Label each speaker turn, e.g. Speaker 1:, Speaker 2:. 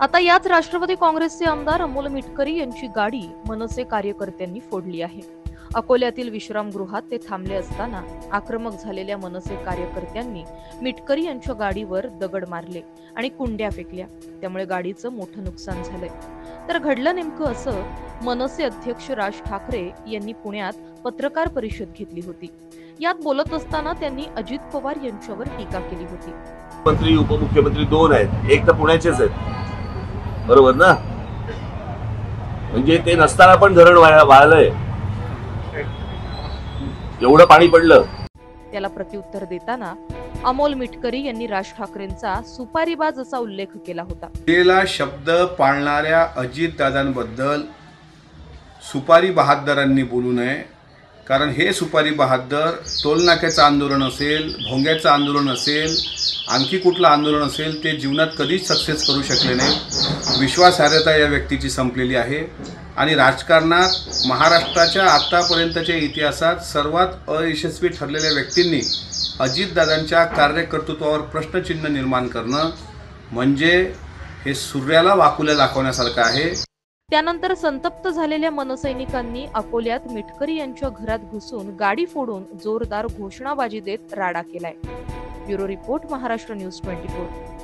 Speaker 1: आता याच राष्ट्रवादी काँग्रेसचे आमदार अमोल मिटकरी यांची गाडी मनसे कार्यकर्त्यांनी फोडली आहे। अकोल्यातील विश्रामगृहात ते थांबले असताना आक्रमक झालेल्या मनसे कार्यकर्त्यांनी मिटकरी यांच्या गाडीवर दगड मारले आणि कुंड्या फेकल्या, त्यामुळे गाडीचं मोठं नुकसान झालंय। तर घडलं नेमकं असं, मनसे अध्यक्ष राज ठाकरे यांनी पुण्यात पत्रकार परिषद घेतली होती। यात बोलत असताना त्यांनी अजित पवार यांच्यावर टीका केली होती।
Speaker 2: मंत्री उपमुख्यमंत्री दोन आहेत, एक तर पुण्याचेच आहेत, बरोबर ना? म्हणजे ते नसताना पण धरण वाळलंय, एवढं पाणी पडलं।
Speaker 1: त्याला प्रत्युत्तर देताना अमोल मिटकरी यांनी राज ठाकरेंचा सुपारीबाज असा उल्लेख केला होता।
Speaker 3: दिलेला शब्द पाळणाऱ्या अजितदादांबद्दल सुपारी बहादरांनी बोलू नये, कारण हे सुपारी बहादर टोलनाक्याचं आंदोलन असेल, भोंग्याचं आंदोलन असेल, आणखी कुठलं आंदोलन असेल, ते जीवनात कधीच सक्सेस करू शकले नाही। विश्वासार्हता या व्यक्तीची संपलेली आहे आणि राजकारणात महाराष्ट्राच्या आतापर्यंतच्या इतिहासात सर्वात अयशस्वी ठरलेल्या व्यक्तींनी अजितदादांच्या कार्यकर्तृत्वावर प्रश्नचिन्ह निर्माण करणं म्हणजे हे सूर्याला वाकुल्या दाखवण्यासारखं आहे।
Speaker 1: त्यानंतर संतप्त झालेल्या मनसैनिकांनी अकोल्यात मिटकरी यांच्या घरात घुसून गाडी फोडून जोरदार घोषणाबाजी देत राडा केलाय। Bureau report, Maharashtra news 24।